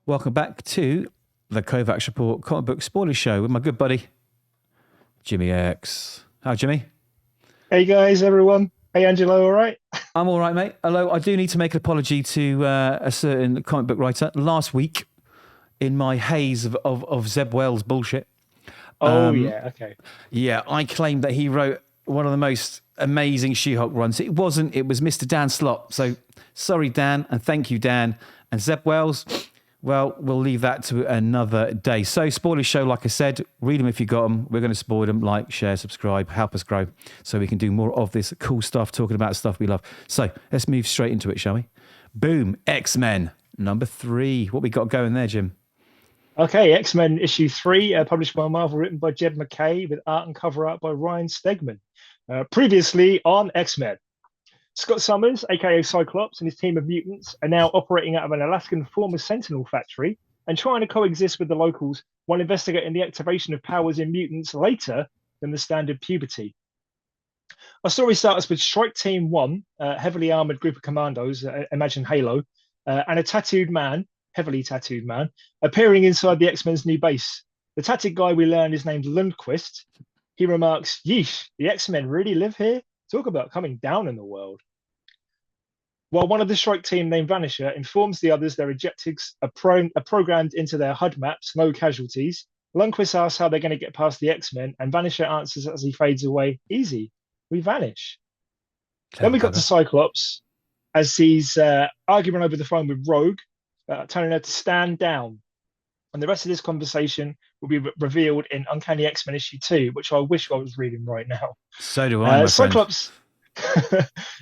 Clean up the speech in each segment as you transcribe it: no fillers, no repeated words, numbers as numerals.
Welcome back to the Kovacs Report comic book spoiler show with my good buddy, Jimmy X. Hi, Jimmy. Hey guys, everyone. Hey Angelo, all right? I'm all right, mate. Although I do need to make an apology to a certain comic book writer. Last week, in my haze of Zeb Wells bullshit, Oh yeah, okay. yeah, I claimed that he wrote one of the most amazing She-Hulk runs. It wasn't. It was Mr. Dan Slott. So sorry, Dan, and thank you, Dan. And Zeb Wells, well, we'll leave that to another day. So spoiler show, like I said, read them if you got them. We're going to spoil them. Like, share, subscribe, help us grow so we can do more of this cool stuff, talking about stuff we love. So let's move straight into it, shall we? Boom, X-Men, number 3. What we got going there, Jim? Okay, X-Men issue 3, published by Marvel, written by Jed MacKay, with art and cover art by Ryan Stegman. Previously on X-Men, Scott Summers, aka Cyclops, and his team of mutants are now operating out of an Alaskan former Sentinel factory and trying to coexist with the locals while investigating the activation of powers in mutants later than the standard puberty. Our story starts with Strike Team 1, a heavily armored group of commandos, imagine Halo, and a tattooed man, heavily tattooed man, appearing inside the X-Men's new base. The tattooed guy we learn is named Lundquist. He remarks, "Yeesh, the X-Men really live here? Talk about coming down in the world." While one of the strike team named Vanisher informs the others their objectives are programmed into their HUD maps, no casualties, Lundquist asks how they're going to get past the X-Men, and Vanisher answers as he fades away, "Easy, we vanish." Then Clever, we got to clever. Cyclops as he's arguing over the phone with Rogue, telling her to stand down. And the rest of this conversation will be revealed in Uncanny X-Men issue 2, which I wish I was reading right now. So do I, my friend. Cyclops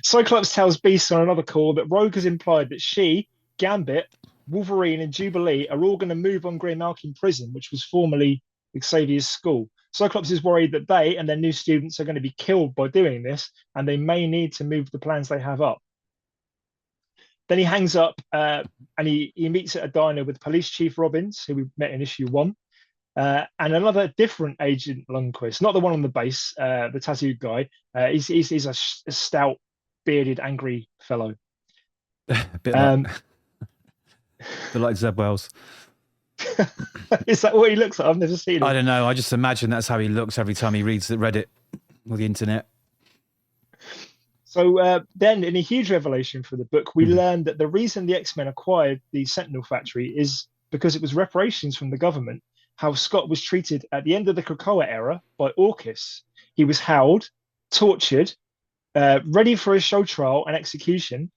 Cyclops tells Beast on another call that Rogue has implied that she, Gambit, Wolverine, and Jubilee are all going to move on Greymalkin Prison, which was formerly Xavier's school. Cyclops is worried that they and their new students are going to be killed by doing this, and they may need to move the plans they have up. Then he hangs up and he meets at a diner with Police Chief Robbins, who we met in issue 1, and another different Agent Lundquist, not the one on the base, the tattooed guy. He's a stout, bearded, angry fellow. a bit Um, like Zeb Wells. is that what he looks like? I've never seen him. I don't know. I just imagine that's how he looks every time he reads the Reddit or the internet. So then, in a huge revelation for the book, we learned that the reason the X-Men acquired the Sentinel factory is because it was reparations from the government, how Scott was treated at the end of the Krakoa era by Orcus. He was held, tortured, ready for a show trial and execution.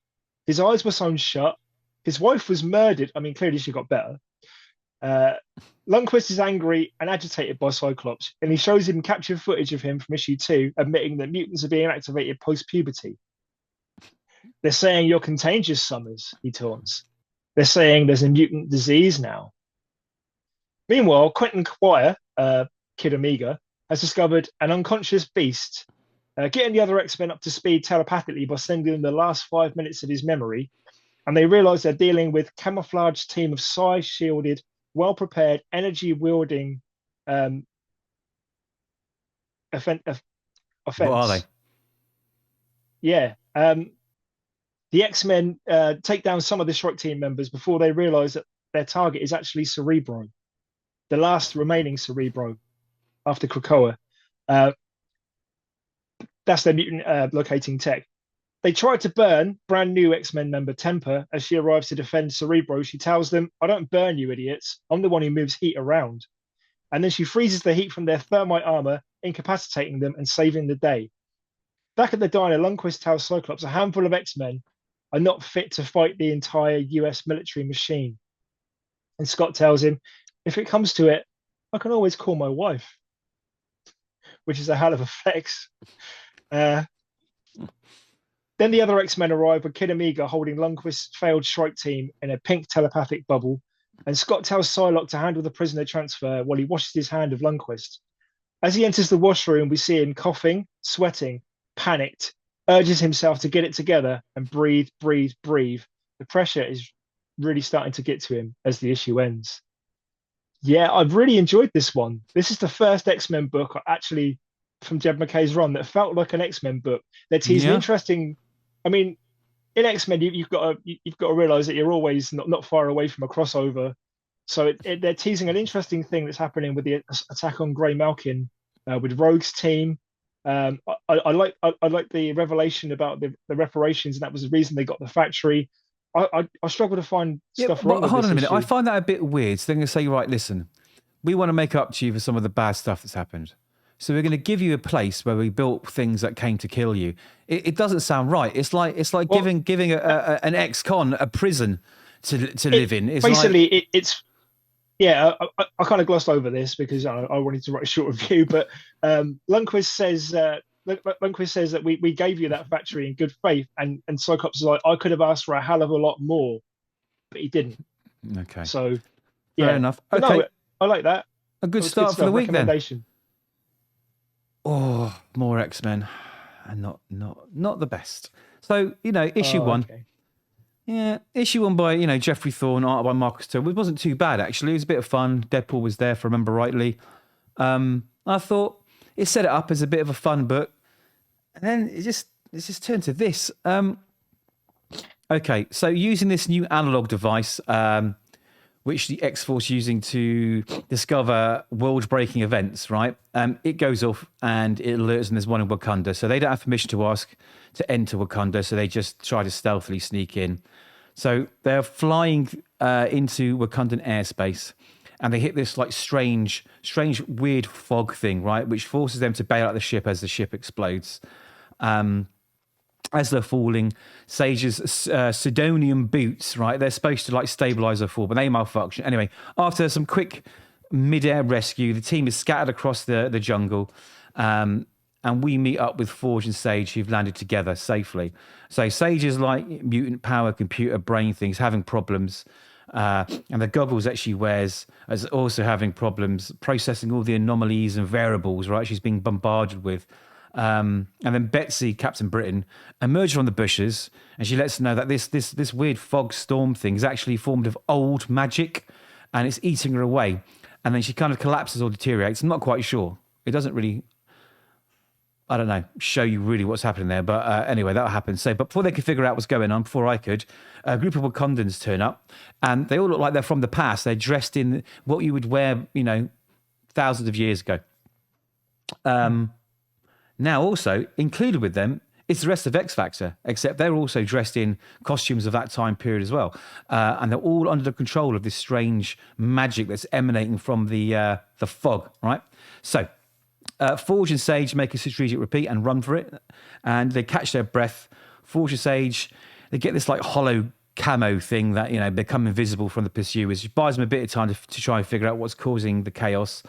His eyes were sewn shut. His wife was murdered. I mean, clearly she got better. Lundquist is angry and agitated by Cyclops, and he shows him captured footage of him from issue 2, admitting that mutants are being activated post-puberty. "They're saying you're contagious, Summers," he taunts. "They're saying there's a mutant disease now." Meanwhile, Quentin Quire, Kid Omega, has discovered an unconscious beast, getting the other X-Men up to speed telepathically by sending them the last 5 minutes of his memory, and they realize they're dealing with a camouflaged team of psi-shielded, well-prepared, energy-wielding offense. What are they? Yeah. The X-Men take down some of the Strike Team members before they realize that their target is actually Cerebro, the last remaining Cerebro after Krakoa. That's their mutant locating tech. They try to burn brand new X-Men member Temper as she arrives to defend Cerebro. She tells them, "I don't burn you, idiots. I'm the one who moves heat around." And then she freezes the heat from their thermite armor, incapacitating them and saving the day. Back at the diner, Lundquist tells Cyclops a handful of X-Men are not fit to fight the entire US military machine. And Scott tells him, "If it comes to it, I can always call my wife," which is a hell of a flex. Then the other X-Men arrive with Kid Omega holding Lundquist's failed strike team in a pink telepathic bubble, and Scott tells Psylocke to handle the prisoner transfer while he washes his hand of Lundquist. As he enters the washroom, we see him coughing, sweating, panicked, urges himself to get it together and breathe, breathe, breathe. The pressure is really starting to get to him as the issue ends. Yeah, I've really enjoyed this one. This is the first X-Men book actually from Jed MacKay's run that felt like an X-Men book. That he's an Yeah. interesting. I mean, in X-Men, you've got to realize that you're always not far away from a crossover So they're teasing an interesting thing that's happening with the attack on Grey Malkin with Rogue's team. I like the revelation about the reparations, and that was the reason they got the factory. I struggle to find Yeah, stuff wrong but with hold this on a minute. I issue. find that a bit weird. So they're going to say, right, listen, we want to make up to you for some of the bad stuff that's happened. So we're going to give you a place where we built things that came to kill you. It doesn't sound right. It's like Well, giving an ex-con a prison to live in. It's like, basically it's yeah. I kind of glossed over this because I wanted to write a short review, but Lundquist says. Lundquist says that we gave you that factory in good faith, and Cyclops is like, I could have asked for a hell of a lot more, but he didn't. okay, So fair yeah, enough. but Okay, no, I like that. a That good was good start for the stuff. week then. Recommendation. Oh, more X-Men, and not the best. So issue one. Okay. Yeah, issue one by Jeffrey Thorne, art by Marcus Turner. It wasn't too bad actually. It was a bit of fun. Deadpool was there, if I remember rightly. I thought it set it up as a bit of a fun book, and then it just turned to this. Okay, so using this new analog device, which the X-Force using to discover world-breaking events, right? It goes off and it alerts them there's one in Wakanda. So they don't have permission to ask to enter Wakanda, so they just try to stealthily sneak in. So they're flying into Wakandan airspace, and they hit this like strange, weird fog thing, right? Which forces them to bail out the ship as the ship explodes. As they're falling, Sage's Sidonium boots, right? They're supposed to like stabilize her fall, but they malfunction. Anyway, after some quick mid-air rescue, the team is scattered across the jungle, and we meet up with Forge and Sage, who've landed together safely. So Sage is like mutant power computer brain things, having problems. And the goggles that she wears is also having problems processing all the anomalies and variables, right? She's being bombarded with. And then Betsy, Captain Britain, emerges from the bushes, and she lets us know that this weird fog storm thing is actually formed of old magic, and it's eating her away. And then she kind of collapses or deteriorates. I'm not quite sure. It doesn't really, I don't know, show you really what's happening there. But anyway, that'll happen. So, but before they could figure out what's going on, before I could, a group of Wakandans turn up, and they all look like they're from the past. They're dressed in what you would wear, thousands of years ago. Now, also included with them is the rest of X Factor, except they're also dressed in costumes of that time period as well, and they're all under the control of this strange magic that's emanating from the fog. Right, so Forge and Sage make a strategic repeat and run for it, and they catch their breath. Forge and Sage, they get this like hollow camo thing that become invisible from the pursuers, which buys them a bit of time to try and figure out what's causing the chaos,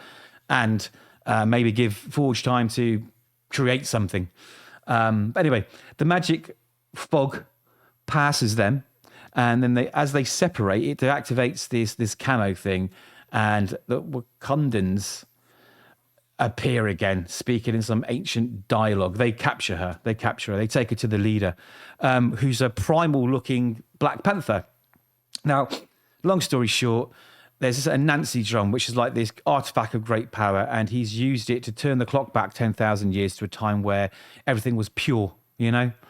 and maybe give Forge time to create something. But anyway, the magic fog passes them, and then as they separate, it activates this camo thing, and the Wakandans appear again, speaking in some ancient dialogue. They capture her. They take her to the leader, who's a primal-looking Black Panther. Now, long story short, there's a Nancy drum, which is like this artifact of great power, and he's used it to turn the clock back 10,000 years to a time where everything was pure, Okay,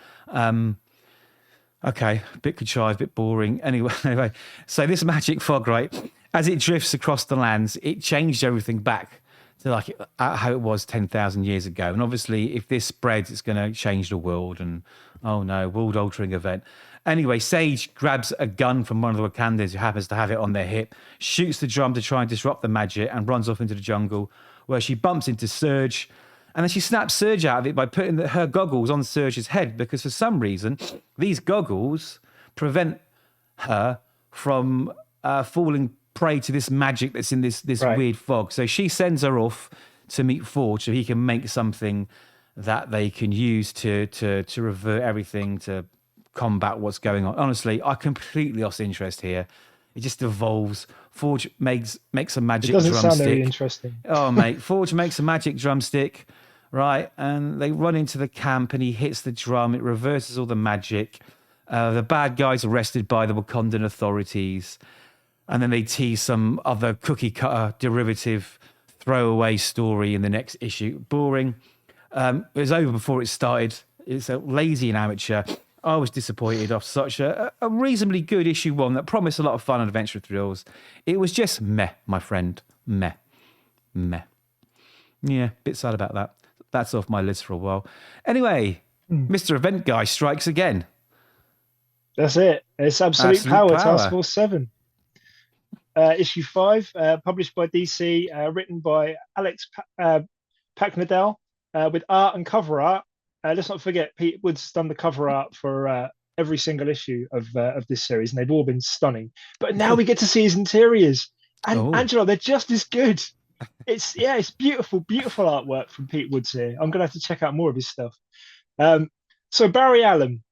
a bit contrived, a bit boring. Anyway, so this magic fog, right, as it drifts across the lands, it changed everything back to like how it was 10,000 years ago. And obviously, if this spreads, it's going to change the world, and oh no, world-altering event. Anyway, Sage grabs a gun from one of the Wakandans who happens to have it on their hip, shoots the drum to try and disrupt the magic, and runs off into the jungle, where she bumps into Surge, and then she snaps Surge out of it by putting her goggles on Surge's head, because for some reason, these goggles prevent her from falling prey to this magic that's in this Right. weird fog. So she sends her off to meet Forge so he can make something that they can use to revert everything, to combat what's going on. Honestly, I completely lost interest here. It just evolves. Forge makes a magic It doesn't drumstick. sound very interesting. Oh, mate. Forge makes a magic drumstick, right? And they run into the camp and he hits the drum. It reverses all the magic. The bad guy's arrested by the Wakandan authorities. And then they tease some other cookie cutter derivative throwaway story in the next issue. Boring. It was over before it started. It's a lazy and amateur. I was disappointed off such a reasonably good issue 1 that promised a lot of fun and adventure thrills. It was just meh, my friend. Meh. Yeah, bit sad about that. That's off my list for a while. Anyway, Mr. Event Guy strikes again. That's it. It's Absolute Power, Task Force 7. Issue 5, published by DC, written by Alex Packnadel, with art and cover art. Let's not forget, Pete Wood's done the cover art for every single issue of this series, and they've all been stunning. But now we get to see his interiors, and Angelo, they're just as good. It's beautiful artwork from Pete Woods here. I'm gonna have to check out more of his stuff. So Barry Allen,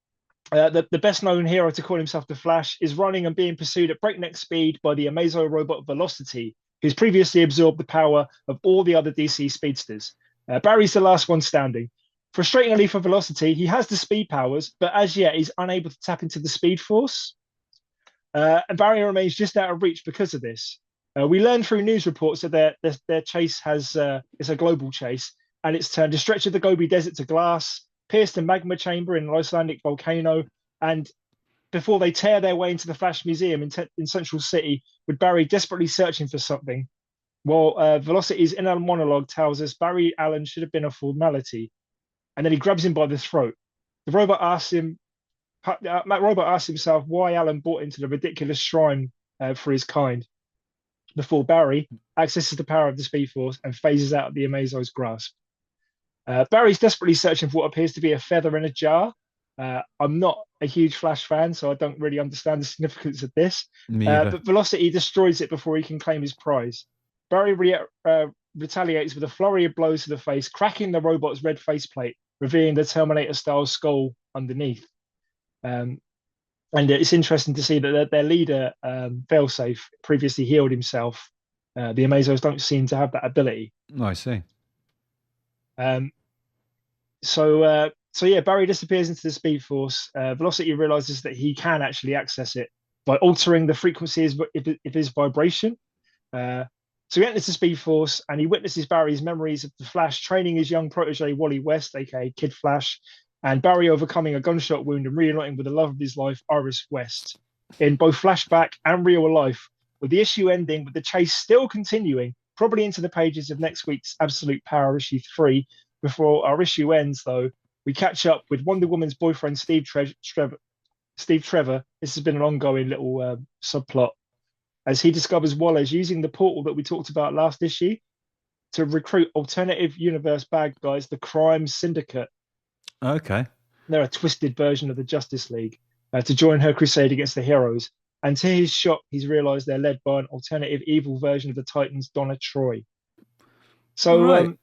the best known hero to call himself the Flash, is running and being pursued at breakneck speed by the Amazo robot Velocity, who's previously absorbed the power of all the other DC speedsters. Barry's the last one standing. Frustratingly for Velocity, he has the speed powers, but as yet he's unable to tap into the Speed Force. And Barry remains just out of reach because of this. We learn through news reports that their chase is a global chase, and it's turned a stretch of the Gobi Desert to glass, pierced a magma chamber in an Icelandic volcano, and before they tear their way into the Flash Museum in Central City, with Barry desperately searching for something. While Velocity's inner monologue tells us Barry Allen should have been a formality, and then he grabs him by the throat. The robot asks himself why Allen bought into the ridiculous shrine for his kind, before Barry accesses the power of the Speed Force and phases out of the Amazo's grasp. Barry's desperately searching for what appears to be a feather in a jar. I'm not a huge Flash fan, so I don't really understand the significance of this. But Velocity destroys it before he can claim his prize. Barry retaliates with a flurry of blows to the face, cracking the robot's red faceplate, revealing the Terminator-style skull underneath. And it's interesting to see that their leader, Failsafe, previously healed himself. The Amazos don't seem to have that ability. Oh, I see. So Barry disappears into the Speed Force. Velocity realizes that he can actually access it by altering the frequency of his vibration. So he enters the Speed Force and he witnesses Barry's memories of the Flash training his young protege Wally West, aka Kid Flash, and Barry overcoming a gunshot wound and reuniting with the love of his life, Iris West, in both flashback and real life, with the issue ending with the chase still continuing, probably into the pages of next week's Absolute Power issue 3. Before our issue ends, though, we catch up with Wonder Woman's boyfriend, Steve Trevor. This has been an ongoing little subplot, as he discovers Wallace using the portal that we talked about last issue to recruit alternative universe bad guys, the Crime Syndicate. Okay. They're a twisted version of the Justice League, to join her crusade against the heroes. And to his shock, he's realized they're led by an alternative evil version of the Titans, Donna Troy. So, right.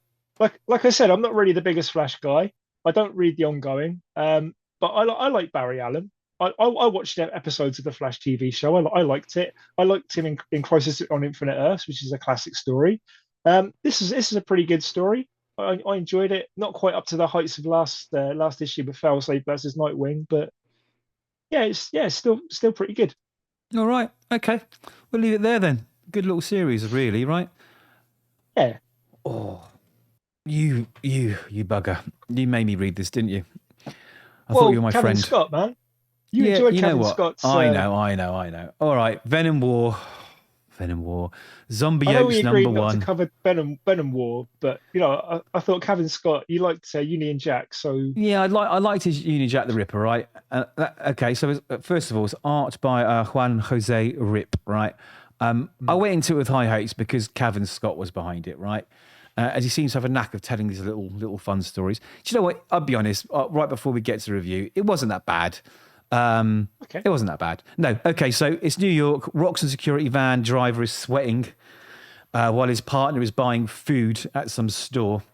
Like I said, I'm not really the biggest Flash guy. I don't read the ongoing, but I like Barry Allen. I watched episodes of the Flash TV show. I liked it. I liked him in Crisis on Infinite Earths, which is a classic story. This is a pretty good story. I enjoyed it. Not quite up to the heights of last issue with Failsafe versus Nightwing, but it's still pretty good. All right. Okay. We'll leave it there then. Good little series, really, right? Yeah. Oh, you bugger! You made me read this, didn't you? I thought you were my Kevin friend. Scott, man. You enjoyed Kevin Scott's. I know. All right, Venom War. Zombiotes I know we agreed number not 1. to cover Venom War, but I thought Kevin Scott, you liked Union Jack, so Yeah, I liked his Union Jack the Ripper, right? Okay, so first of all, it's art by Juan Jose Rip, right? I went into it with high hopes because Kevin Scott was behind it, right? As he seems to have a knack of telling these little fun stories. Do you know what? I'll be honest. Right before we get to the review, it wasn't that bad. okay. It wasn't that bad. No. Okay, so it's New York. Roxxon security van driver is sweating while his partner is buying food at some store.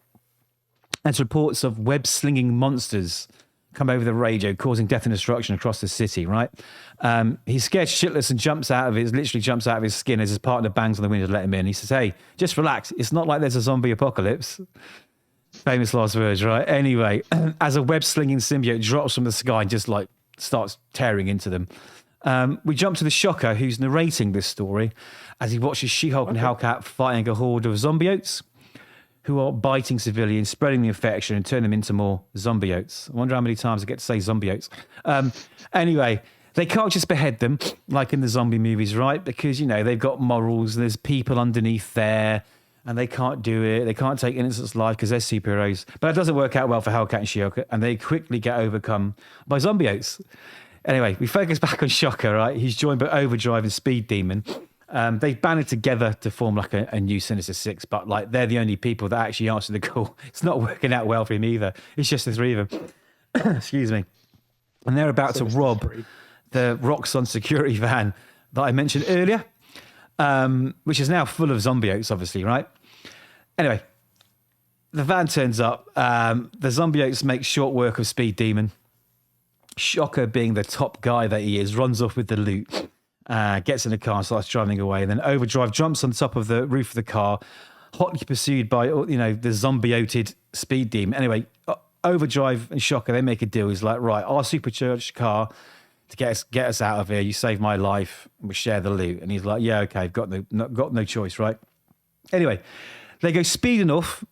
As reports of web-slinging monsters come over the radio, causing death and destruction across the city, right? He's scared shitless and literally jumps out of his skin as his partner bangs on the window to let him in. He says, hey, just relax. It's not like there's a zombie apocalypse. Famous last words, right? Anyway, as a web-slinging symbiote drops from the sky and just starts tearing into them. We jump to the Shocker, who's narrating this story as he watches She-Hulk and Hellcat fighting a horde of zombiotes. who are biting civilians, spreading the infection, and turn them into more zombiotes. I wonder how many times I get to say zombiotes. Anyway, they can't just behead them like in the zombie movies, right? Because, they've got morals. There's people underneath there, and they can't do it. They can't take innocents' life because they're superheroes. But that doesn't work out well for Hellcat and She-Hulk, and they quickly get overcome by zombiotes. Anyway, we focus back on Shocker, right? He's joined by Overdrive and Speed Demon. They banded together to form like a new Sinister Six, but like they're the only people that actually answer the call. It's not working out well for him either. It's just the three of them. Excuse me. And they're about to rob the Roxxon security van that I mentioned earlier, which is now full of zombiotes, obviously, right? Anyway, the van turns up. The zombiotes make short work of Speed Demon. Shocker, being the top guy that he is, runs off with the loot. Gets in the car and starts driving away. And then Overdrive jumps on top of the roof of the car, hotly pursued by, the zombioted Speed Demon. Anyway, Overdrive and Shocker, they make a deal. He's like, right, our supercharged car to get us out of here. You saved my life. And we share the loot. And he's like, yeah, okay, I've got no choice, right? Anyway, they go speeding off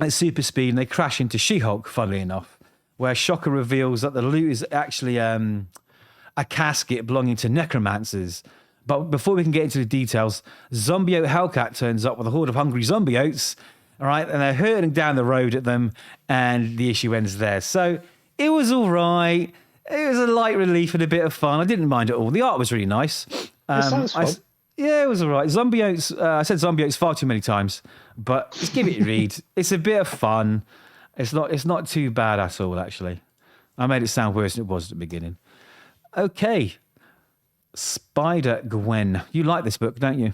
at super speed and they crash into She-Hulk, funnily enough, where Shocker reveals that the loot is actually a casket belonging to necromancers. But before we can get into the details, Zombiote Hellcat turns up with a horde of hungry zombiotes, all right, and they're hurtling down the road at them, and the issue ends there. So it was all right. It was a light relief and a bit of fun. I didn't mind it all. The art was really nice. It sounds fun. Yeah, it was all right. Zombiotes, I said zombiotes far too many times, but just give it a read. It's a bit of fun. It's not too bad at all, actually. I made it sound worse than it was at the beginning. Okay. Spider-Gwen. You like this book, don't you?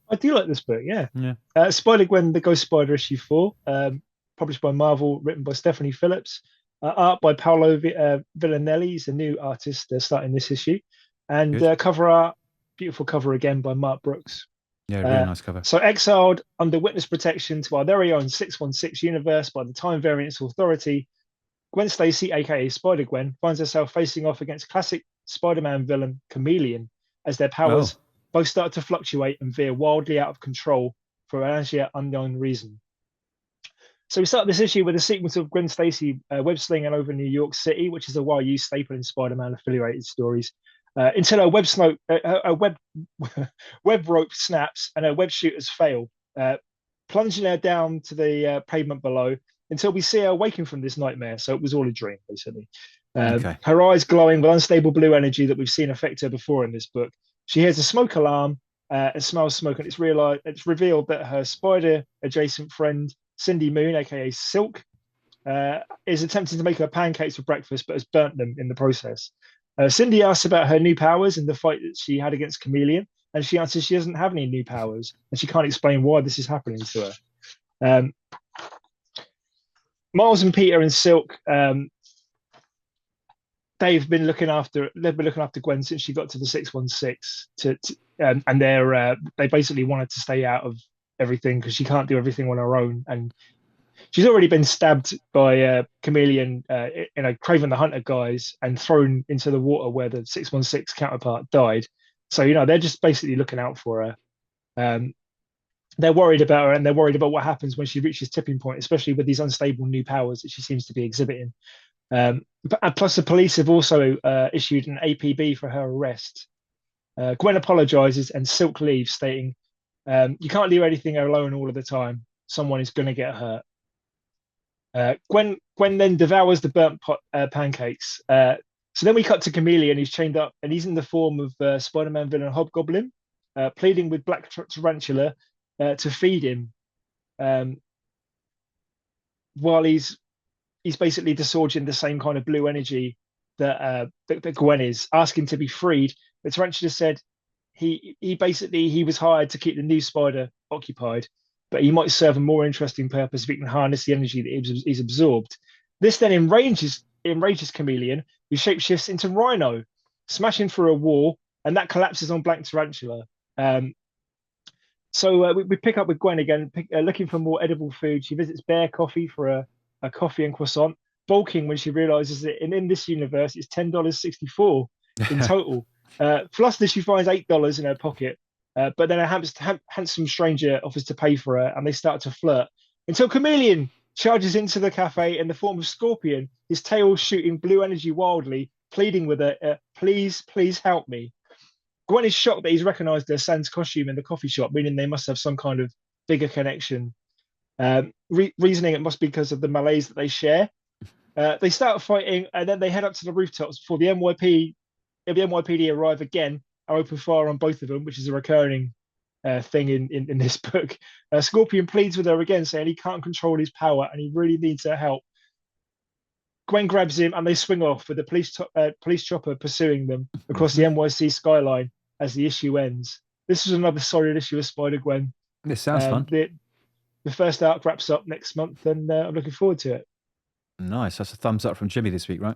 I do like this book, yeah. Yeah. Spider-Gwen, The Ghost Spider, issue 4, published by Marvel, written by Stephanie Phillips, art by Paolo Villanelli. He's a new artist starting this issue. And cover art, beautiful cover again by Mark Brooks. Yeah, really nice cover. So exiled under witness protection to our very own 616 universe by the Time Variance Authority, Gwen Stacy, aka Spider-Gwen, finds herself facing off against classic Spider-Man villain Chameleon as their powers both start to fluctuate and veer wildly out of control for an as yet unknown reason. So we start this issue with a sequence of Gwen Stacy web-slinging over New York City, which is a well-used staple in Spider-Man affiliated stories, until her web rope snaps and her web shooters fail, plunging her down to the pavement below until we see her waking from this nightmare. So it was all a dream, basically. Her eyes glowing with unstable blue energy that we've seen affect her before in this book. She hears a smoke alarm and smells smoke, and it's revealed that her spider-adjacent friend, Cindy Moon, aka Silk, is attempting to make her pancakes for breakfast, but has burnt them in the process. Cindy asks about her new powers in the fight that she had against Chameleon, and she answers she doesn't have any new powers, and she can't explain why this is happening to her. Miles and Peter and Silk, they've been looking after Gwen since she got to the 616, and they basically wanted to stay out of everything because she can't do everything on her own, and she's already been stabbed by Chameleon, Craven the Hunter guys, and thrown into the water where the 616 counterpart died. So they're just basically looking out for her. They're worried about her, and they're worried about what happens when she reaches tipping point, especially with these unstable new powers that she seems to be exhibiting. Plus, the police have also issued an APB for her arrest. Gwen apologizes, and Silk leaves, stating, "You can't leave anything alone all of the time. Someone is going to get hurt." Gwen then devours the burnt pancakes. So then we cut to Chameleon, who's chained up, and he's in the form of Spider-Man villain Hobgoblin, pleading with Black Tarantula to feed him, while he's basically disgorging the same kind of blue energy that Gwen is, asking to be freed. But Tarantula said he was hired to keep the new spider occupied, but he might serve a more interesting purpose if he can harness the energy that he's absorbed. This then enrages Chameleon, who shapeshifts into Rhino, smashing through a wall, and that collapses on Black Tarantula. So we pick up with Gwen again, looking for more edible food. She visits Bear Coffee for a coffee and croissant, balking when she realizes that in this universe it's $10.64 in total. Flustered, she finds $8 in her pocket, but then a handsome stranger offers to pay for her, and they start to flirt. until Chameleon charges into the cafe in the form of Scorpion, his tail shooting blue energy wildly, pleading with her, please, please help me. Gwen is shocked that he's recognized her Sans costume in the coffee shop, meaning they must have some kind of bigger connection. Reasoning it must be because of the malaise that they share. They start fighting, and then they head up to the rooftops before the NYPD arrive again and open fire on both of them, which is a recurring thing in this book. Scorpion pleads with her again, saying he can't control his power and he really needs her help. Gwen grabs him and they swing off with the police chopper pursuing them across the NYC skyline as the issue ends. This is another solid issue of Spider-Gwen. This sounds fun. The first arc wraps up next month, and I'm looking forward to it. Nice. That's a thumbs up from Jimmy this week, right?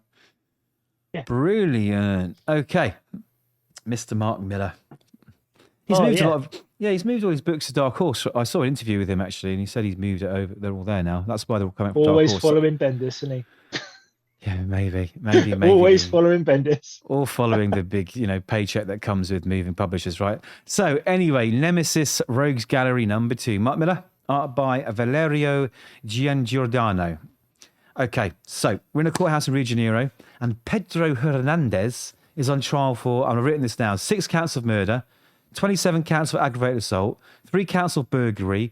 Yeah. Brilliant. Okay. Mr. Mark Miller. He's moved a lot of... Yeah, he's moved all his books to Dark Horse. I saw an interview with him, actually, and he said he's moved it over. They're all there now. That's why they're all coming up with Dark Horse. Always following Bendis, isn't he? Yeah, maybe. Always following Bendis. All following the big, paycheck that comes with moving publishers, right? So anyway, Nemesis Rogues Gallery #2. Mark Miller, art by Valerio Giangiordano. Okay, so we're in a courthouse in Rio de Janeiro, and Pedro Hernandez is on trial for, I've written this down, 6 counts of murder, 27 counts of aggravated assault, 3 counts of burglary,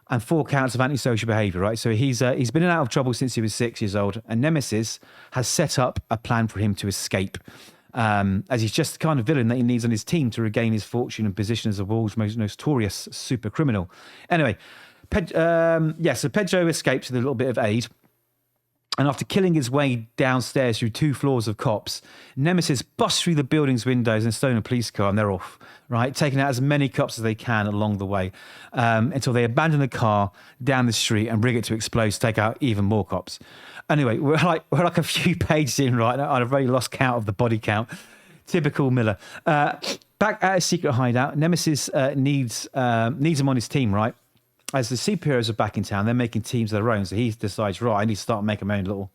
and 4 counts of antisocial behaviour, right? So he's been in and out of trouble since he was 6 years old, and Nemesis has set up a plan for him to escape, as he's just the kind of villain that he needs on his team to regain his fortune and position as the world's most notorious super criminal. Anyway, so Pedro escapes with a little bit of aid. And after killing his way downstairs through 2 floors of cops, Nemesis busts through the building's windows and stolen a police car, and they're off, right? Taking out as many cops as they can along the way until they abandon the car down the street and rig it to explode to take out even more cops. Anyway, we're like a few pages in, right? I've already lost count of the body count. Typical Miller. Back at a secret hideout, Nemesis needs him on his team, right? As the superheroes are back in town, they're making teams of their own. So he decides, right, I need to start making my own little,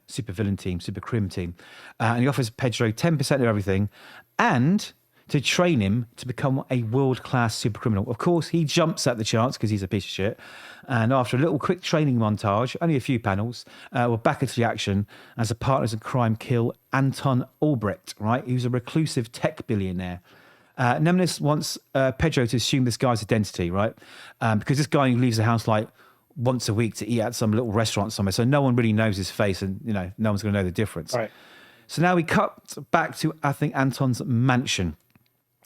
super villain team, super crim team. And he offers Pedro 10% of everything and to train him to become a world-class super criminal. Of course, he jumps at the chance because he's a piece of shit. And after a little quick training montage, only a few panels, we're back into the action as the partners in crime kill Anton Albrecht, right? Who's a reclusive tech billionaire. Nemesis wants Pedro to assume this guy's identity, right? Because this guy leaves the house like once a week to eat at some little restaurant somewhere, so no one really knows his face, and no one's going to know the difference. Right. So now we cut back to I think Anton's mansion,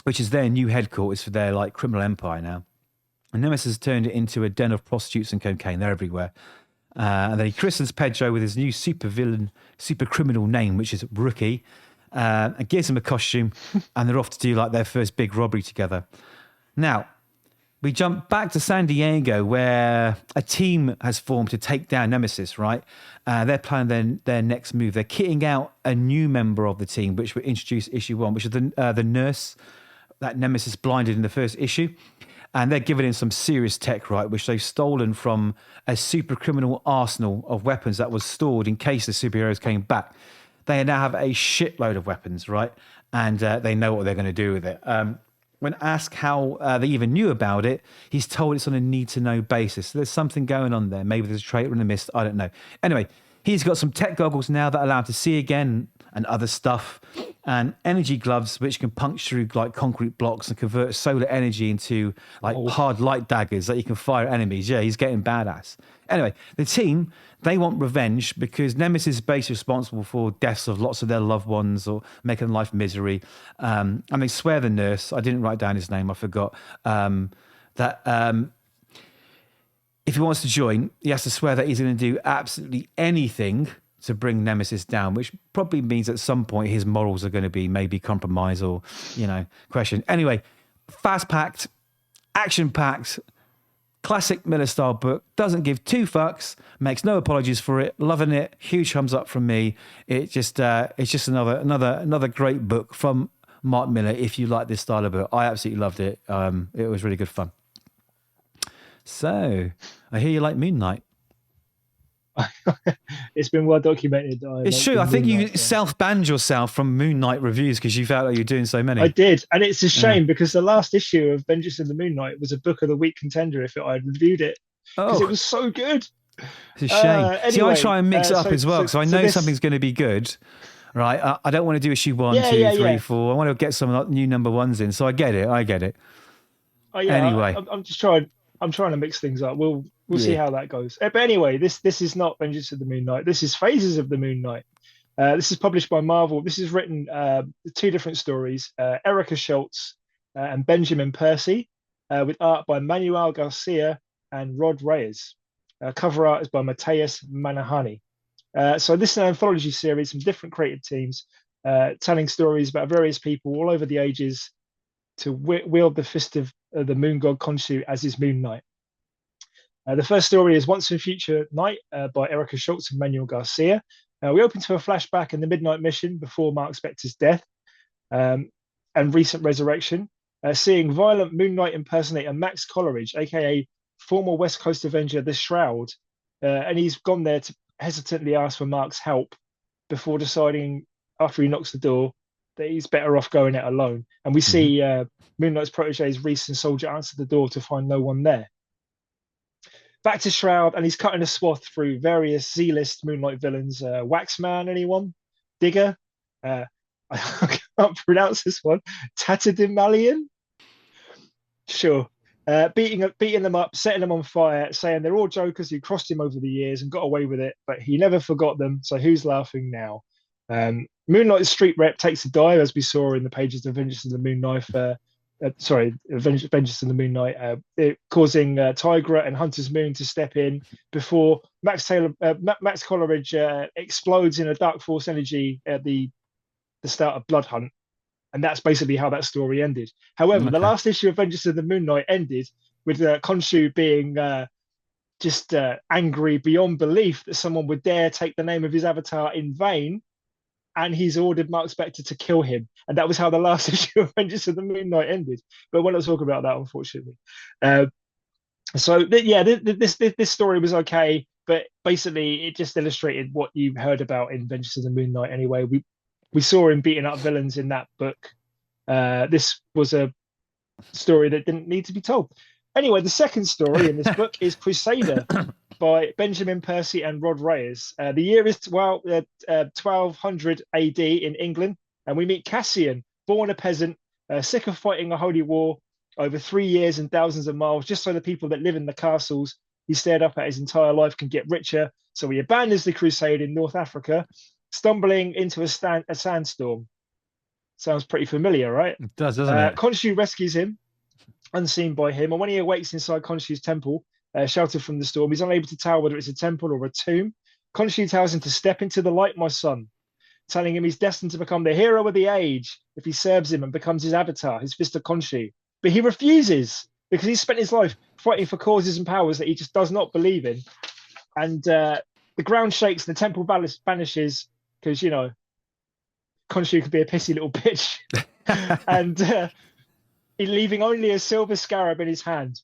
which is their new headquarters for their like criminal empire now. And Nemesis has turned it into a den of prostitutes and cocaine. They're everywhere. And then he christens Pedro with his new super criminal name, which is Rookie. And gives him a costume, and they're off to do like their first big robbery together. Now, we jump back to San Diego, where a team has formed to take down Nemesis, right? They're planning their next move. They're kitting out a new member of the team, which we introduced issue 1, which is the nurse that Nemesis blinded in the first issue. And they're giving him some serious tech, right, which they've stolen from a super criminal arsenal of weapons that was stored in case the superheroes came back. They now have a shitload of weapons, right? And they know what they're going to do with it. When asked how they even knew about it, he's told it's on a need-to-know basis. So there's something going on there. Maybe there's a traitor in the mist. I don't know. Anyway, he's got some tech goggles now that allow him to see again and other stuff. And energy gloves, which can punch through like concrete blocks and convert solar energy into like hard light daggers that you can fire at enemies. Yeah, he's getting badass. Anyway, the team, they want revenge because Nemesis is basically responsible for deaths of lots of their loved ones or making life misery. And they swear the nurse, I didn't write down his name, I forgot, that if he wants to join, he has to swear that he's going to do absolutely anything to bring Nemesis down, which probably means at some point his morals are going to be maybe compromised or, questioned. Anyway, fast-packed, action-packed, classic Miller-style book. Doesn't give 2 fucks. Makes no apologies for it. Loving it. Huge thumbs up from me. It's just another great book from Mark Miller. If you like this style of book, I absolutely loved it. It was really good fun. So I hear you like Moon Knight. It's been well documented. It's true. I think you self-banned yourself from Moon Knight reviews because you felt like you're doing so many. I did, and it's a shame because the last issue of Vengeance in the Moon Knight was a book of the week contender if I had reviewed it. because it Oh, was so good. it's a shame. See, I Anyway, try and mix it up as well because I know this, something's going to be good, right? I don't want to do issue one, yeah, two, yeah, three, yeah. four. I want to get some new number ones in. So I get it. I get it. Oh yeah, Anyway, I'm just trying. I'm trying to mix things up. We'll see yeah. how that goes. But anyway, this is not Vengeance of the Moon Knight. This is Phases of the Moon Knight. This is published by Marvel. This is written two different stories. Erica Schultz and Benjamin Percy, with art by Manuel Garcia and Rod Reyes. Cover art is by Mateus Manahani. So this is an anthology series from different creative teams, telling stories about various people all over the ages to wield the fist of the moon god Khonshu as his Moon Knight. The first story is Once and Future Night by Erica Schultz and Manuel Garcia. We open to a flashback in the Midnight Mission before Mark Spector's death and recent resurrection, seeing violent Moon Knight impersonator Max Coleridge, aka former West Coast Avenger The Shroud, and he's gone there to hesitantly ask for Mark's help before deciding, after he knocks the door, that he's better off going it alone. And we see Moon Knight's proteges Reese and Soldier answer the door to find no one there. Back to Shroud, and he's cutting a swath through various Z-list Moonlight villains. Waxman, anyone? Digger? I can't pronounce this one. Tatterdemalion? Sure. Beating them up, setting them on fire, saying they're all jokers who crossed him over the years and got away with it, but he never forgot them, so who's laughing now? Moonlight's street rep takes a dive, as we saw in the pages of Vengeance of the Moon Knight. Vengeance of the Moon Knight, causing Tigra and Hunter's Moon to step in before Max Coleridge explodes in a Dark Force energy at the start of Blood Hunt. And that's basically how that story ended. However, the last issue of Vengeance of the Moon Knight ended with Khonshu being just angry beyond belief that someone would dare take the name of his avatar in vain, and he's ordered Mark Spector to kill him. And that was how the last issue of Vengeance of the Moon Knight ended. But we're not talking about that, unfortunately. This story was okay, but basically it just illustrated what you heard about in Vengeance of the Moon Knight anyway. We saw him beating up villains in that book. This was a story that didn't need to be told. Anyway, the second story in this book is Crusader by Benjamin Percy and Rod Reyes. The year is 1200 AD in England, and we meet Cassian, born a peasant, sick of fighting a holy war over 3 years and thousands of miles, just so the people that live in the castles he stared up at his entire life can get richer. So he abandons the crusade in North Africa, stumbling into a sandstorm. Sounds pretty familiar, right? It does, doesn't it? Khonshu rescues him, unseen by him, and when he awakes inside Khonshu's temple, sheltered from the storm, he's unable to tell whether it's a temple or a tomb. Khonshu tells him to step into the light, my son, telling him he's destined to become the hero of the age if he serves him and becomes his avatar, his Fist of Khonshu. But he refuses because he's spent his life fighting for causes and powers that he just does not believe in. And the ground shakes and the temple vanishes because, you know, Khonshu could be a pissy little bitch. And leaving only a silver scarab in his hand.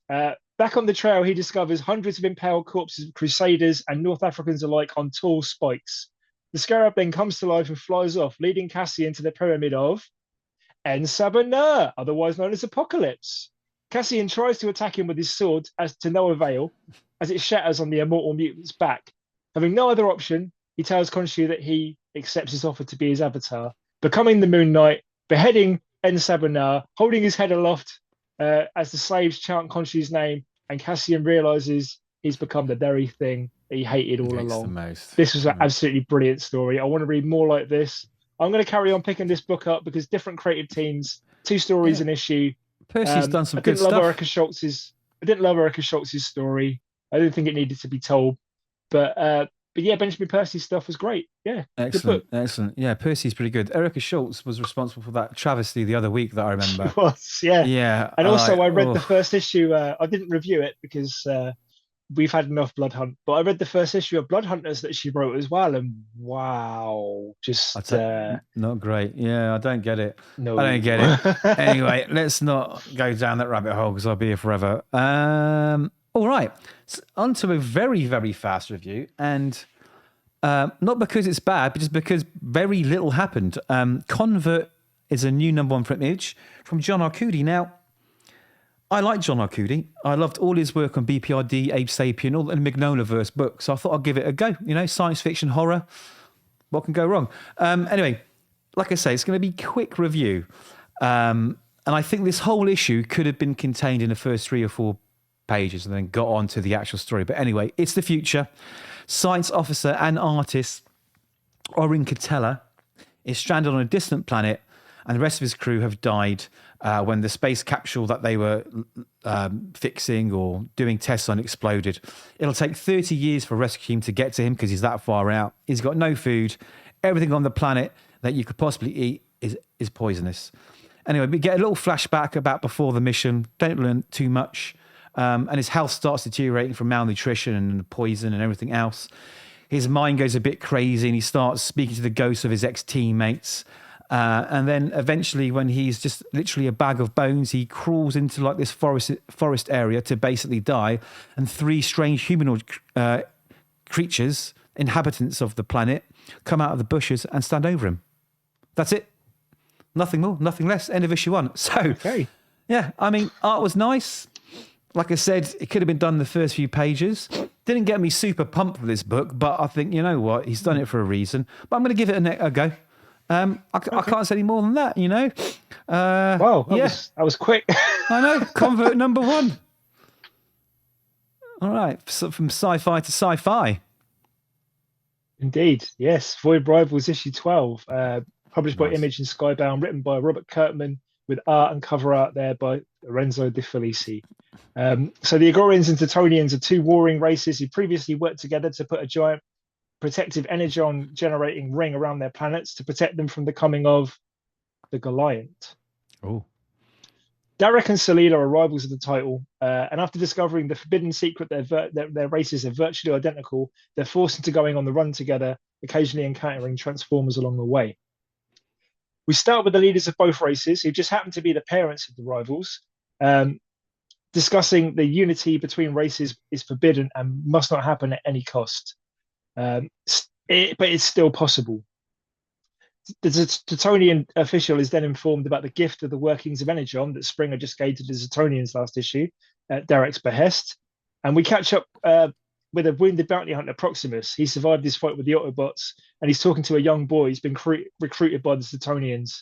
Back on the trail, he discovers hundreds of impaled corpses of crusaders and North Africans alike on tall spikes. The scarab then comes to life and flies off, leading Cassian to the pyramid of En-Sabah, otherwise known as Apocalypse. Cassian tries to attack him with his sword, as to no avail, as it shatters on the immortal mutant's back. Having no other option, he tells Khonshu that he accepts his offer to be his avatar, becoming the Moon Knight, beheading En-Sabah, holding his head aloft as the slaves chant Khonshu's name, and Cassian realizes he's become the very thing that he hated all along. This was an absolutely brilliant story. I want to read more like this. I'm going to carry on picking this book up because different creative teams, 2 stories an issue. Percy's done some good stuff. I didn't love Erica Schultz's story. I didn't think it needed to be told. But yeah, Benjamin Percy's stuff was great. Yeah, excellent. Yeah, Percy's pretty good. Erica Schultz was responsible for that travesty the other week that I remember. She was, yeah. Yeah. And also I read the first issue. I didn't review it because we've had enough Blood Hunt, but I read the first issue of Blood Hunters that she wrote as well, and wow, just not great. Yeah, I don't get it. No, I don't get it. Anyway, let's not go down that rabbit hole because I'll be here forever. All right, so on to a very, very fast review, and not because it's bad, but just because very little happened. Convert is a new #1 print image from John Arcudi. Now, I like John Arcudi. I loved all his work on BPRD, Ape Sapien, all the Mignolaverse books. So I thought I'd give it a go. Science fiction, horror. What can go wrong? Anyway, like I say, it's going to be a quick review. And I think this whole issue could have been contained in the first 3 or 4 pages and then got on to the actual story. But anyway, it's the future. Science officer and artist Orin Catella is stranded on a distant planet, and the rest of his crew have died when the space capsule that they were fixing or doing tests on exploded. It'll take 30 years for a rescue team to get to him because he's that far out. He's got no food. Everything on the planet that you could possibly eat is poisonous. Anyway, we get a little flashback about before the mission. Don't learn too much. And his health starts deteriorating from malnutrition and poison and everything else. His mind goes a bit crazy and he starts speaking to the ghosts of his ex-teammates. And then eventually, when he's just literally a bag of bones, he crawls into like this forest area to basically die. And 3 strange humanoid creatures, inhabitants of the planet, come out of the bushes and stand over him. That's it. Nothing more, nothing less. End of issue 1. So, Okay. Yeah, I mean, art was nice. Like I said, it could have been done in the first few pages. Didn't get me super pumped with this book, but I think, you know what, he's done it for a reason. But I'm going to give it a go. I can't say any more than that, Wow, that was quick. I know, convert number 1. All right, so from sci-fi to sci-fi. Indeed, yes. Void Rivals issue 12, published by Nice. Image and Skybound, written by Robert Kirkman, with art and cover art there by Lorenzo De Felici. So the Agorians and Titonians are 2 warring races who previously worked together to put a giant protective energon generating ring around their planets to protect them from the coming of the Goliath. Oh. Derek and Salila are rivals of the title, and after discovering the forbidden secret their races are virtually identical, they're forced into going on the run together, occasionally encountering Transformers along the way. We start with the leaders of both races, who just happen to be the parents of the rivals, discussing the unity between races is forbidden and must not happen at any cost. But it's still possible. The Titonian official is then informed about the gift of the workings of Energon that Springer just gave to the Titonians last issue at Derek's behest. And we catch up with a wounded bounty hunter, Proximus. He survived his fight with the Autobots, and he's talking to a young boy who's been recruited by the Titonians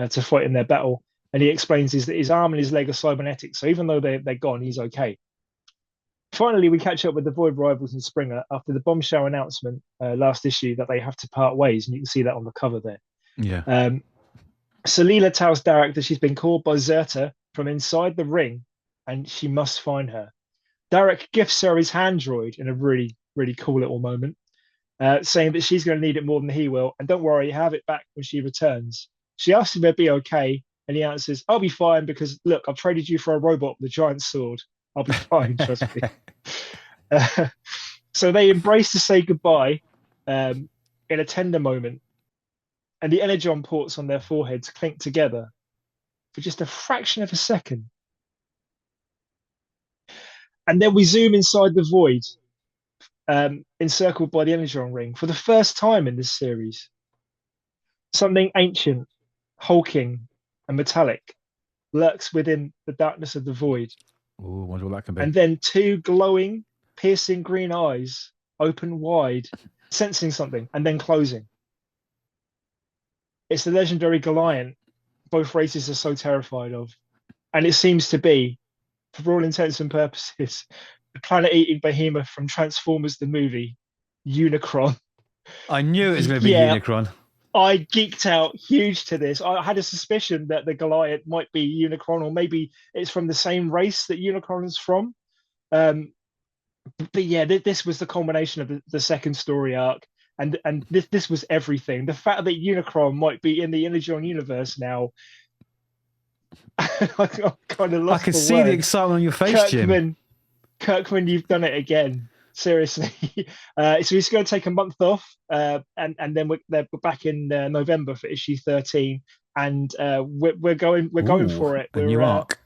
to fight in their battle. And he explains that his arm and his leg are cybernetic, so even though they're gone, he's okay. Finally, we catch up with the Void Rivals and Springer after the bombshell announcement last issue that they have to part ways, and you can see that on the cover there. Yeah. Salila tells Derek that she's been called by Zerta from inside the ring, and she must find her. Derek gifts her his hand droid in a really, really cool little moment, saying that she's going to need it more than he will, and don't worry, have it back when she returns. She asks him if he'll be okay, and he answers, "I'll be fine because, look, I've traded you for a robot with a giant sword. I'll be fine, trust me." So they embrace to say goodbye in a tender moment, and the energon ports on their foreheads clink together for just a fraction of a second. And then we zoom inside the void, encircled by the energon ring for the first time in this series. Something ancient, hulking, and metallic lurks within the darkness of the void. Oh, wonder what that can be. And then 2 glowing, piercing green eyes open wide, sensing something, and then closing. It's the legendary Goliath both races are so terrified of. And it seems to be, for all intents and purposes, the planet-eating behemoth from Transformers the movie, Unicron. I knew it was going to be Unicron. I geeked out huge to this. I had a suspicion that the Goliath might be Unicron, or maybe it's from the same race that Unicron is from. But yeah, this was the culmination of the second story arc, and this was everything. The fact that Unicron might be in the Energon universe now, I kind of lost. I could see the excitement on your face, Jim. Kirkman, you've done it again. Seriously. So he's going to take a month off, and then we're back in November for issue 13, and we're going for it. A new arc.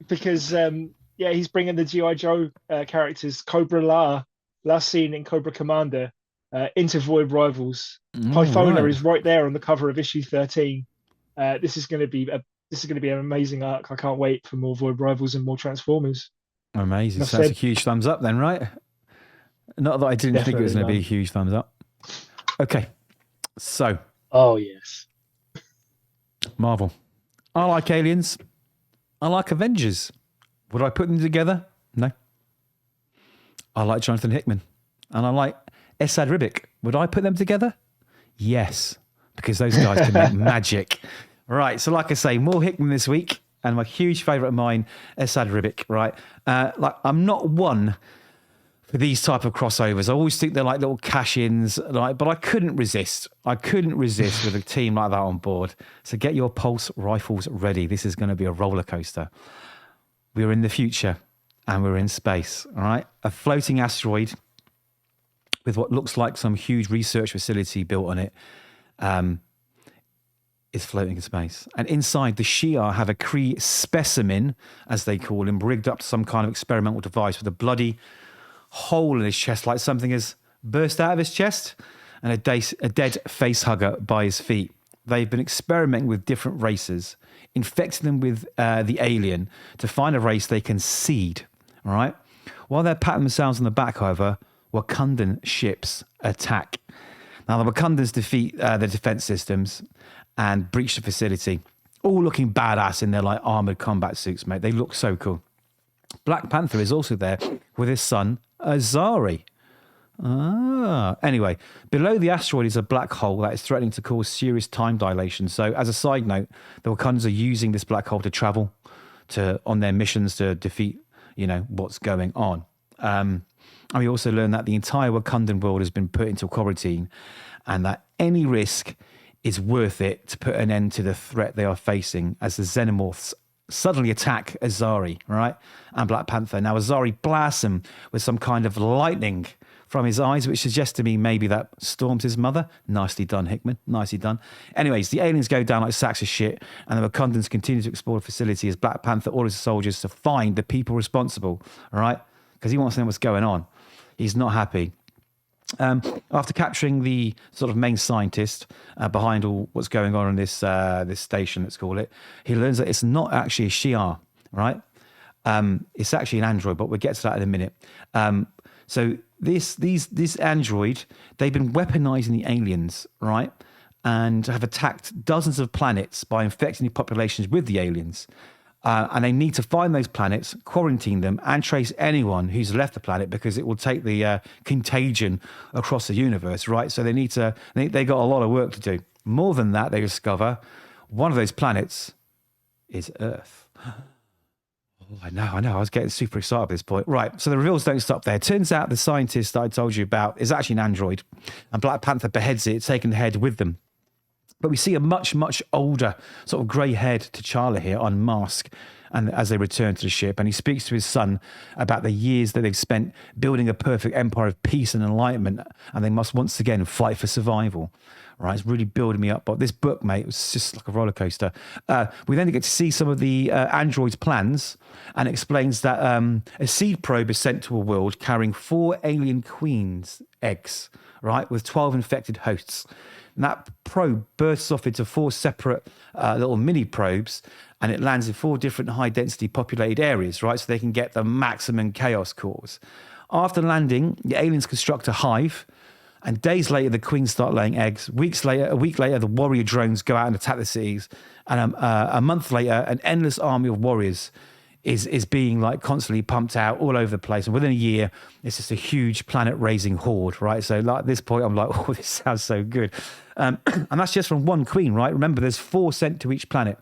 Because he's bringing the G.I. Joe characters, Cobra last seen in Cobra Commander, into Void Rivals. Pythona is right there on the cover of issue 13. This is going to be this is going to be an amazing arc. I can't wait for more Void Rivals and more Transformers. Amazing. Enough So that's a said. huge thumbs up then, right? Not that I didn't think it was Definitely going to be a done. huge thumbs up. Okay. So, Oh yes. Marvel. I like Aliens. I like Avengers. Would I put them together? No. I like Jonathan Hickman. And I like Esad Ribic. Would I put them together? Yes. Because those guys can make magic. Right. So like I say, more Hickman this week. And my huge favourite of mine, Esad Ribic, right? Like I'm not one for these type of crossovers. I always think they're like little cash-ins, like, but I couldn't resist. I couldn't resist with a team like that on board. So get your pulse rifles ready. This is going to be a roller coaster. We're in the future and we're in space, all right? A floating asteroid with what looks like some huge research facility built on it is floating in space. And inside, the Shi'ar have a Kree specimen, as they call him, rigged up to some kind of experimental device with a bloody hole in his chest, like something has burst out of his chest, and a dead face hugger by his feet. They've been experimenting with different races, infecting them with the alien to find a race they can seed, all right? While they're patting themselves on the back, however, Wakandan ships attack. Now, the Wakandans defeat the defense systems and breach the facility, all looking badass in their like armored combat suits, mate. They look so cool. Black Panther is also there with his son, Azari. Anyway, below the asteroid is a black hole that is threatening to cause serious time dilation. So, as a side note, the Wakandans are using this black hole to travel on their missions to defeat, what's going on. And we also learned that the entire Wakandan world has been put into quarantine, and that any risk is worth it to put an end to the threat they are facing as the Xenomorphs suddenly attack Azari, right? And Black Panther. Now, Azari blasts him with some kind of lightning from his eyes, which suggests to me maybe that Storm's his mother. Nicely done, Hickman. Nicely done. Anyways, the aliens go down like sacks of shit, and the Wakandans continue to explore the facility as Black Panther orders the soldiers to find the people responsible, all right? Because he wants to know what's going on. He's not happy. After capturing the sort of main scientist behind all what's going on in this station, let's call it, he learns that it's not actually a Shi'ar, right? It's actually an android, but we'll get to that in a minute. So this android, they've been weaponizing the aliens, right? And have attacked dozens of planets by infecting the populations with the aliens. And they need to find those planets, quarantine them, and trace anyone who's left the planet because it will take the contagion across the universe, right? So they got a lot of work to do. More than that, they discover one of those planets is Earth. Oh, I know. I was getting super excited at this point. Right, so the reveals don't stop there. Turns out the scientist that I told you about is actually an android, and Black Panther beheads it, taking the head with them. But we see a much, much older, sort of grey-haired T'Challa here on mask, and as they return to the ship, and he speaks to his son about the years that they've spent building a perfect empire of peace and enlightenment, and they must once again fight for survival. Right, it's really building me up. But this book, mate, was just like a roller coaster. We then get to see some of the android's plans, and it explains that a seed probe is sent to a world carrying 4 alien queens' eggs, right, with 12 infected hosts. And that probe bursts off into 4 separate little mini probes, and it lands in 4 different high-density populated areas, right? So they can get the maximum chaos cause. After landing, the aliens construct a hive, and days later, the queens start laying eggs. A week later, the warrior drones go out and attack the cities. And a month later, an endless army of warriors is being like constantly pumped out all over the place. And within a year, it's just a huge planet-raising horde, right? So like at this point, I'm like, oh, this sounds so good. And that's just from one queen, right? Remember, there's 4 sent to each planet.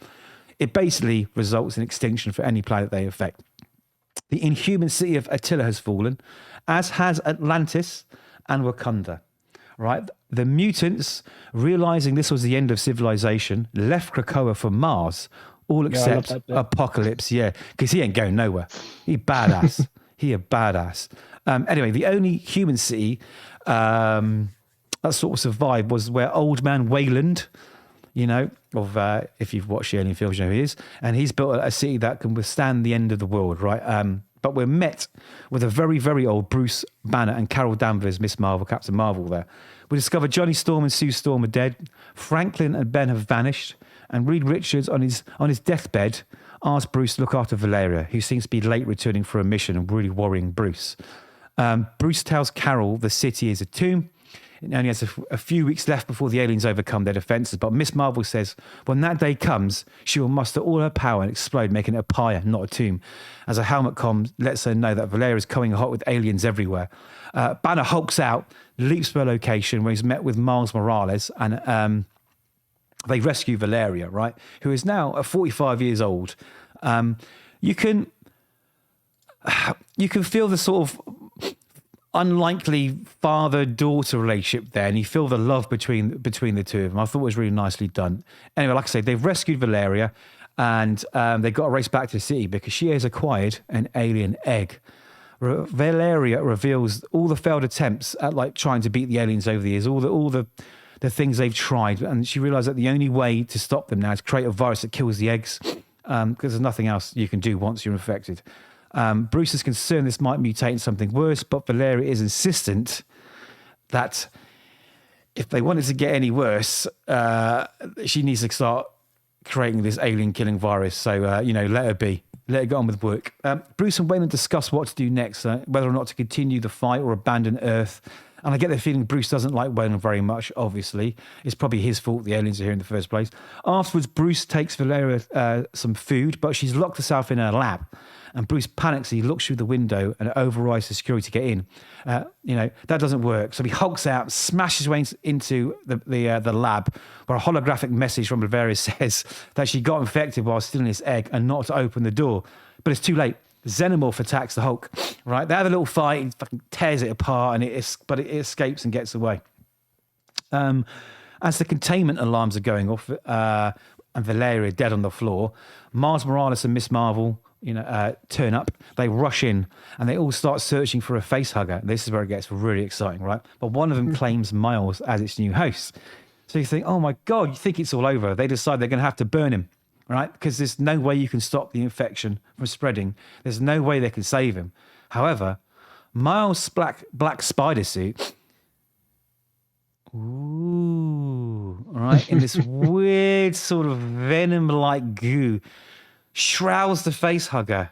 It basically results in extinction for any planet they affect. The inhuman city of Attila has fallen, as has Atlantis and Wakanda, right? The mutants, realizing this was the end of civilization, left Krakoa for Mars, all except Apocalypse, because he ain't going nowhere. He badass. He a badass. Anyway, the only human city that sort of survived was where Old Man Wayland, if you've watched the Alien films, you know who he is, and he's built a city that can withstand the end of the world, right? But we're met with a very, very old Bruce Banner and Carol Danvers, Miss Marvel, Captain Marvel there. We discover Johnny Storm and Sue Storm are dead. Franklin and Ben have vanished. And Reed Richards, on his deathbed, asks Bruce to look after Valeria, who seems to be late returning for a mission and really worrying Bruce. Bruce tells Carol the city is a tomb. It only has a few weeks left before the aliens overcome their defenses. But Miss Marvel says when that day comes, she will muster all her power and explode, making it a pyre, not a tomb. As a helmet comm lets her know that Valeria is coming hot with aliens everywhere. Banner hulks out, leaps to a location where he's met with Miles Morales, and they rescue Valeria, right? Who is now 45 years old. You can feel the sort of unlikely father-daughter relationship there, and you feel the love between the two of them. I thought it was really nicely done. Anyway, like I say, they've rescued Valeria, and they've got to race back to the city because she has acquired an alien egg. Valeria reveals all the failed attempts at like trying to beat the aliens over the years, all the things they've tried, and she realized that the only way to stop them now is create a virus that kills the eggs, because there's nothing else you can do once you're infected. Bruce is concerned this might mutate into something worse, but Valeria is insistent that if they want it to get any worse, she needs to start creating this alien-killing virus. So, let her be. Let her get on with work. Bruce and Wayland discuss what to do next, whether or not to continue the fight or abandon Earth. And I get the feeling Bruce doesn't like Wayland very much, obviously. It's probably his fault the aliens are here in the first place. Afterwards, Bruce takes Valeria some food, but she's locked herself in her lab. And Bruce panics. He looks through the window and overrides the security to get in. That doesn't work. So he hulks out, smashes way into the lab, where a holographic message from Valeria says that she got infected while stealing this egg and not to open the door. But it's too late. The Xenomorph attacks the Hulk, right? They have a little fight, he fucking tears it apart, but it escapes and gets away. As the containment alarms are going off, and Valeria dead on the floor, Miles Morales and Miss Marvel, turn up. They rush in and they all start searching for a face hugger. This is where it gets really exciting, right? But one of them claims Miles as its new host. So you think, oh my God, you think it's all over. They decide they're going to have to burn him, right? Because there's no way you can stop the infection from spreading. There's no way they can save him. However, Miles' black spider suit, right, in this weird sort of venom-like goo, shrouds the face hugger,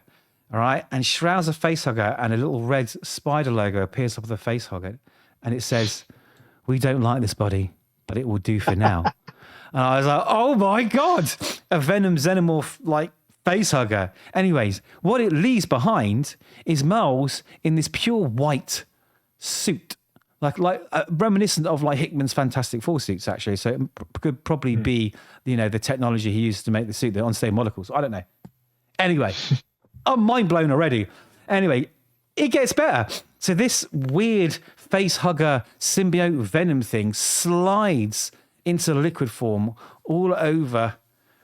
all right, and shrouds the face hugger, and a little red spider logo appears up the face hugger, and it says, "We don't like this body, but it will do for now." And I was like, oh my God, a Venom Xenomorph like face hugger. Anyways, what it leaves behind is Miles in this pure white suit, like reminiscent of like Hickman's Fantastic Four suits, actually. So it could probably be, the technology he used to make the suit, the unstable molecules. I don't know. Anyway, I'm mind blown already. Anyway, it gets better. So this weird face hugger symbiote Venom thing slides into liquid form all over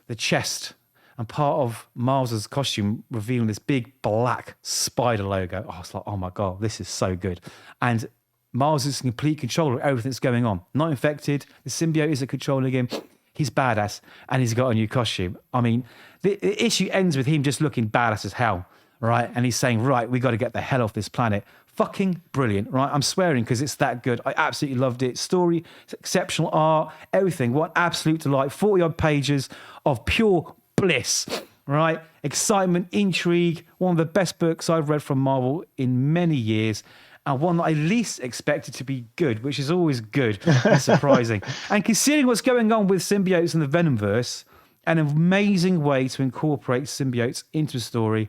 the chest and part of Miles's costume, revealing this big black spider logo. Oh, it's like, oh my God, this is so good. And Miles is in complete control of everything that's going on. Not infected. The symbiote isn't controlling him. He's badass, and he's got a new costume. I mean, the issue ends with him just looking badass as hell, right? And he's saying, right, we got to get the hell off this planet. Fucking brilliant, right? I'm swearing because it's that good. I absolutely loved it. Story, exceptional art, everything. What absolute delight. 40-odd pages of pure bliss, right? Excitement, intrigue. One of the best books I've read from Marvel in many years. And one that I least expected to be good, which is always good and surprising. And considering what's going on with symbiotes in the Venomverse, an amazing way to incorporate symbiotes into a story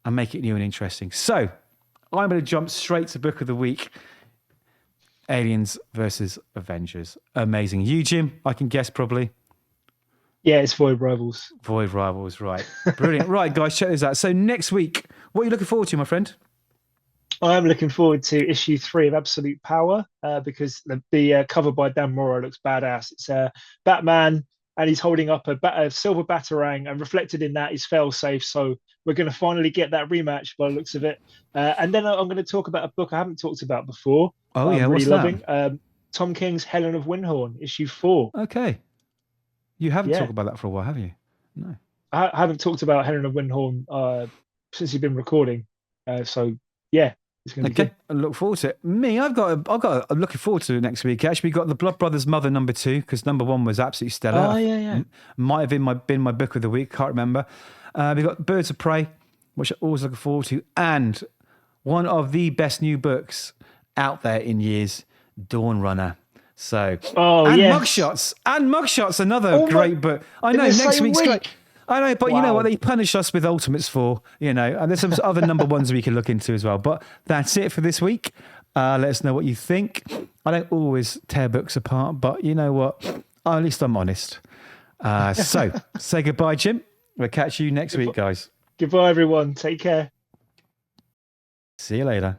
and make it new and interesting. So I'm going to jump straight to book of the week. Aliens versus Avengers. Amazing. You, Jim, I can guess probably. Yeah, it's Void Rivals. Void Rivals, right. Brilliant. Right, guys, check this out. So next week, what are you looking forward to, my friend? I'm looking forward to issue 3 of Absolute Power because the cover by Dan Morrow looks badass. It's Batman, and he's holding up a silver batarang, and reflected in that is Failsafe. So we're going to finally get that rematch by the looks of it. And then I'm going to talk about a book I haven't talked about before. Oh, yeah, I'm what's really that? loving. Tom King's Helen of Windhorn, issue 4. Okay. You haven't Yeah. talked about that for a while, have you? No. I haven't talked about Helen of Windhorn since you've been recording. So, yeah. It's going to be Okay, good. I look forward to it. Me, I'm looking forward to it next week. Actually, we got the Blood Brothers Mother #2 because #1 was absolutely stellar. Oh, yeah. Might have been my book of the week. Can't remember. We got Birds of Prey, which I'm always looking forward to, and one of the best new books out there in years, Dawn Runner. So, and yes. Mugshots, another great book. I know in the next same week's week. great. I know, but you know Wow. what? They punish us with Ultimates for, and there's some other #1s we can look into as well. But that's it for this week. Let us know what you think. I don't always tear books apart, but you know what? At least I'm honest. So say goodbye, Jim. We'll catch you next week, guys. Goodbye, everyone. Take care. See you later.